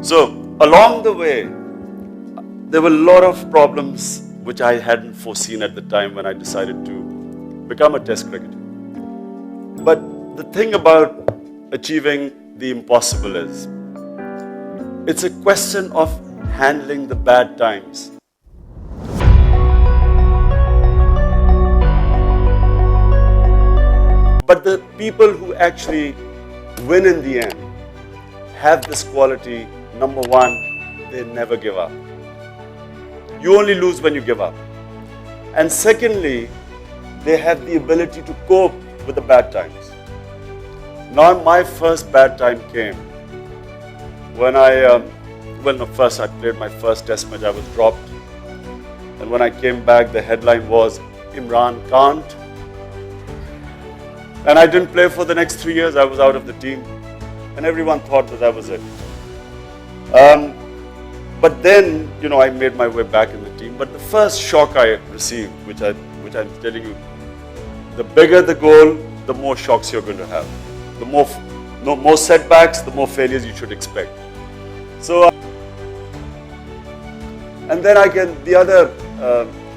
So along the way, there were a lot of problems which I hadn't foreseen at the time when I decided to become a test cricketer. But the thing about achieving the impossible is, it's a question of handling the bad times. But the people who actually win in the end have this quality. Number one, they never give up. You only lose when you give up. And secondly, they have the ability to cope with the bad times. Now, my first bad time came when first I played my first test match. I was dropped. And when I came back, the headline was, Imran Khan. And I didn't play for the next 3 years. I was out of the team. And everyone thought that was it. But then, I made my way back in the team. But the first shock I received, which I'm telling you, the bigger the goal, the more shocks you're going to have. The more setbacks, the more failures you should expect. So, and then the other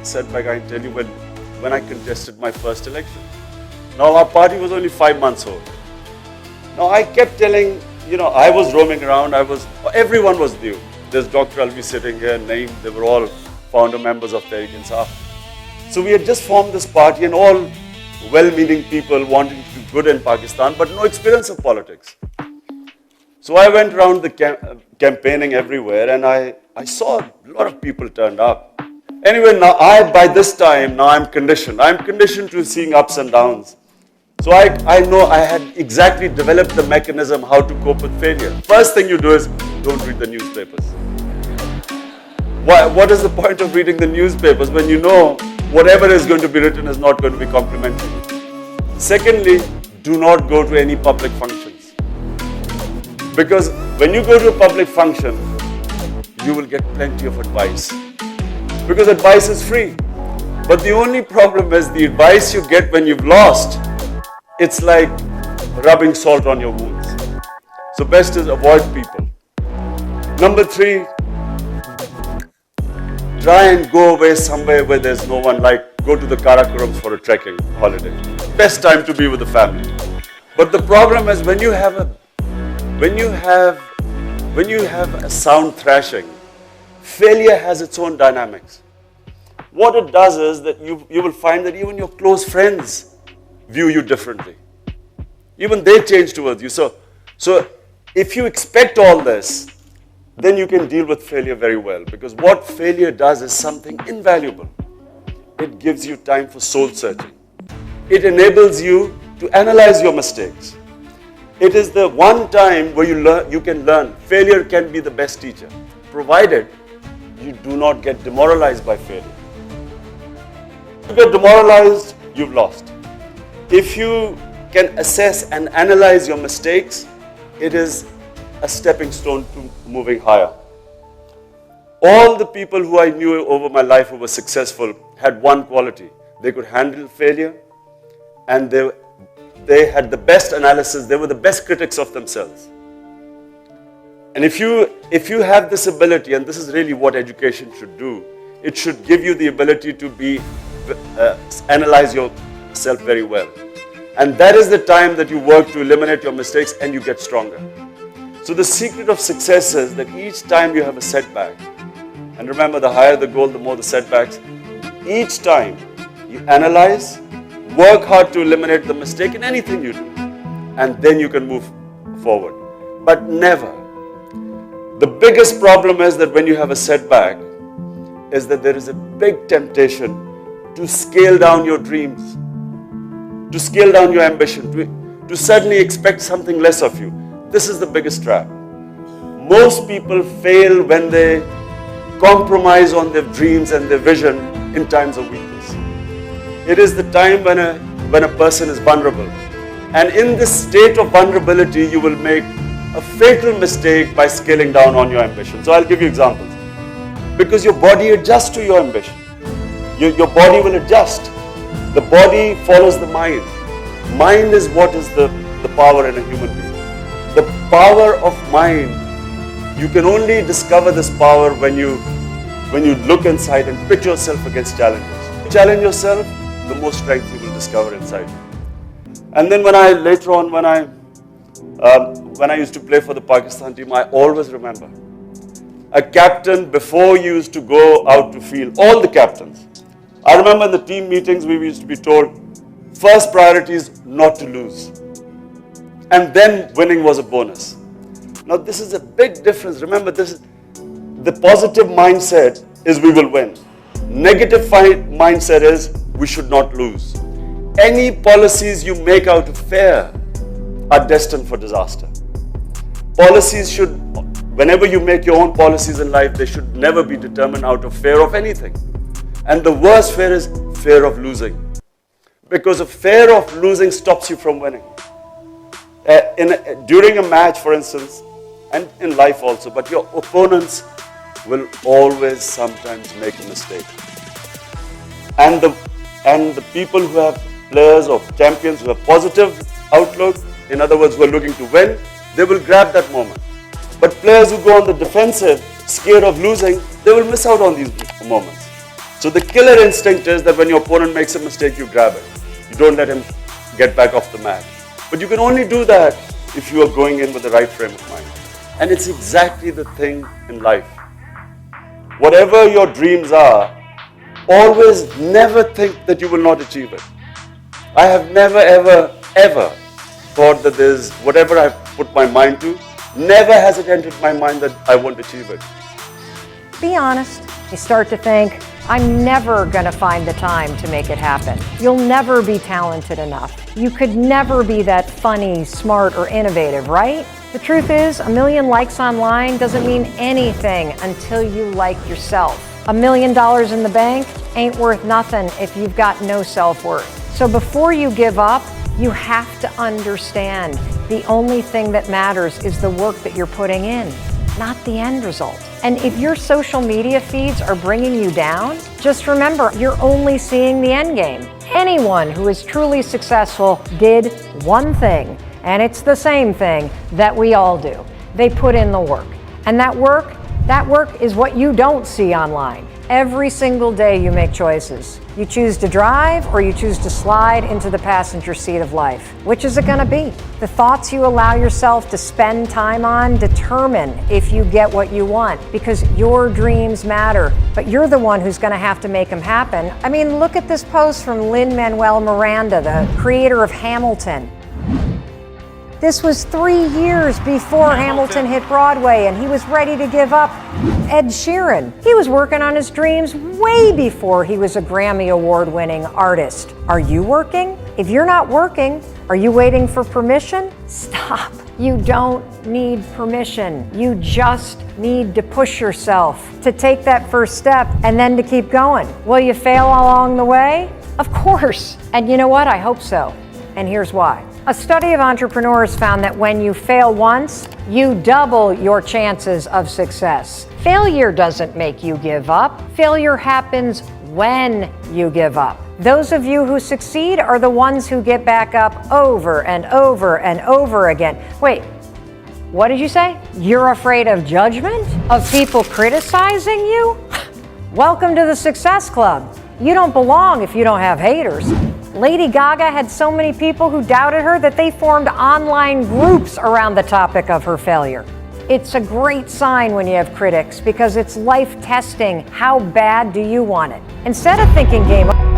setback I can tell you, when I contested my first election. Now, our party was only 5 months old. Now, I kept telling, I was roaming around, everyone was new. There's Dr. Alvi sitting here, Naeem, they were all founder members of Tehreek Insaf. So we had just formed this party and all well-meaning people wanting to do good in Pakistan, but no experience of politics. So I went around the campaigning everywhere and I saw a lot of people turned up. Anyway, by this time, I'm conditioned. I'm conditioned to seeing ups and downs. So I know I had exactly developed the mechanism how to cope with failure. First thing you do is don't read the newspapers. What is the point of reading the newspapers when you know whatever is going to be written is not going to be complimentary? Secondly, do not go to any public functions. Because when you go to a public function, you will get plenty of advice. Because advice is free. But the only problem is the advice you get when you've lost, it's like rubbing salt on your wounds. So best is avoid people. Number 3, try and go away somewhere where there's no one, like go to the Karakorums for a trekking holiday. Best time to be with the family. But the problem is when you have a sound thrashing, failure has its own dynamics. What it does is that you will find that even your close friends view you differently. Even they change towards you. So if you expect all this, then you can deal with failure very well. Because what failure does is something invaluable. It gives you time for soul searching. It enables you to analyze your mistakes. It is the one time where you can learn. Failure can be the best teacher, provided you do not get demoralized by failure. If you get demoralized, you've lost. If you can assess and analyze your mistakes, it is a stepping stone to moving higher. All the people who I knew over my life who were successful had one quality. They could handle failure and they had the best analysis. They were the best critics of themselves. And if you have this ability, and this is really what education should do, it should give you the ability to analyze yourself very well. And that is the time that you work to eliminate your mistakes and you get stronger. So the secret of success is that each time you have a setback, and remember, the higher the goal, the more the setbacks, each time you analyze, work hard to eliminate the mistake in anything you do, and then you can move forward. But never. The biggest problem is that when you have a setback, is that there is a big temptation to scale down your dreams, to scale down your ambition, to suddenly expect something less of you. This is the biggest trap. Most people fail when they compromise on their dreams and their vision in times of weakness. It is the time when a person is vulnerable. And in this state of vulnerability, you will make a fatal mistake by scaling down on your ambition. So I'll give you examples. Because your body adjusts to your ambition. Your body will adjust. The body follows the mind. Mind is what is the power in a human being. The power of mind You can only discover this power when you look inside and pit yourself against challenges. Challenge yourself, the more strength you will discover inside. And then when I used to play for the Pakistan team, I always remember a captain before you used to go out to field, all the captains. I remember in the team meetings we used to be told, first priority is not to lose. And then winning was a bonus. Now this is a big difference. Remember, this is the positive mindset is we will win. Negative mindset is we should not lose. Any policies you make out of fear are destined for disaster. Policies should, whenever you make your own policies in life, they should never be determined out of fear of anything. And the worst fear is fear of losing. Because a fear of losing stops you from winning. During a match, for instance, and in life also, but your opponents will always sometimes make a mistake. And the people who have players or champions who have positive outlook, in other words, who are looking to win, they will grab that moment. But players who go on the defensive, scared of losing, they will miss out on these moments. So the killer instinct is that when your opponent makes a mistake, you grab it. You don't let him get back off the mat. But you can only do that if you are going in with the right frame of mind. And it's exactly the thing in life. Whatever your dreams are, always never think that you will not achieve it. I have never, ever thought that there's whatever I've put my mind to, never has it entered my mind that I won't achieve it. Be honest. You start to think, I'm never going to find the time to make it happen. You'll never be talented enough. You could never be that funny, smart, or innovative, right? The truth is, 1 million likes online doesn't mean anything until you like yourself. $1 million in the bank ain't worth nothing if you've got no self-worth. So before you give up, you have to understand the only thing that matters is the work that you're putting in, not the end result. And if your social media feeds are bringing you down, just remember, you're only seeing the end game. Anyone who is truly successful did one thing, and it's the same thing that we all do. They put in the work. And that work is what you don't see online. Every single day you make choices. You choose to drive or you choose to slide into the passenger seat of life. Which is it going to be? The thoughts you allow yourself to spend time on determine if you get what you want, because your dreams matter, but you're the one who's going to have to make them happen. I mean, look at this post from Lin-Manuel Miranda, the creator of Hamilton. This was 3 years before Hamilton hit Broadway, and he was ready to give up. Ed Sheeran, he was working on his dreams way before he was a Grammy Award-winning artist. Are you working? If you're not working, are you waiting for permission? Stop. You don't need permission. You just need to push yourself, to take that first step, and then to keep going. Will you fail along the way? Of course. And you know what? I hope so. And here's why. A study of entrepreneurs found that when you fail once, you double your chances of success. Failure doesn't make you give up. Failure happens when you give up. Those of you who succeed are the ones who get back up over and over and over again. Wait, what did you say? You're afraid of judgment? Of people criticizing you? Welcome to the Success Club. You don't belong if you don't have haters. Lady Gaga had so many people who doubted her that they formed online groups around the topic of her failure. It's a great sign when you have critics because it's life testing. How bad do you want it? Instead of thinking game over,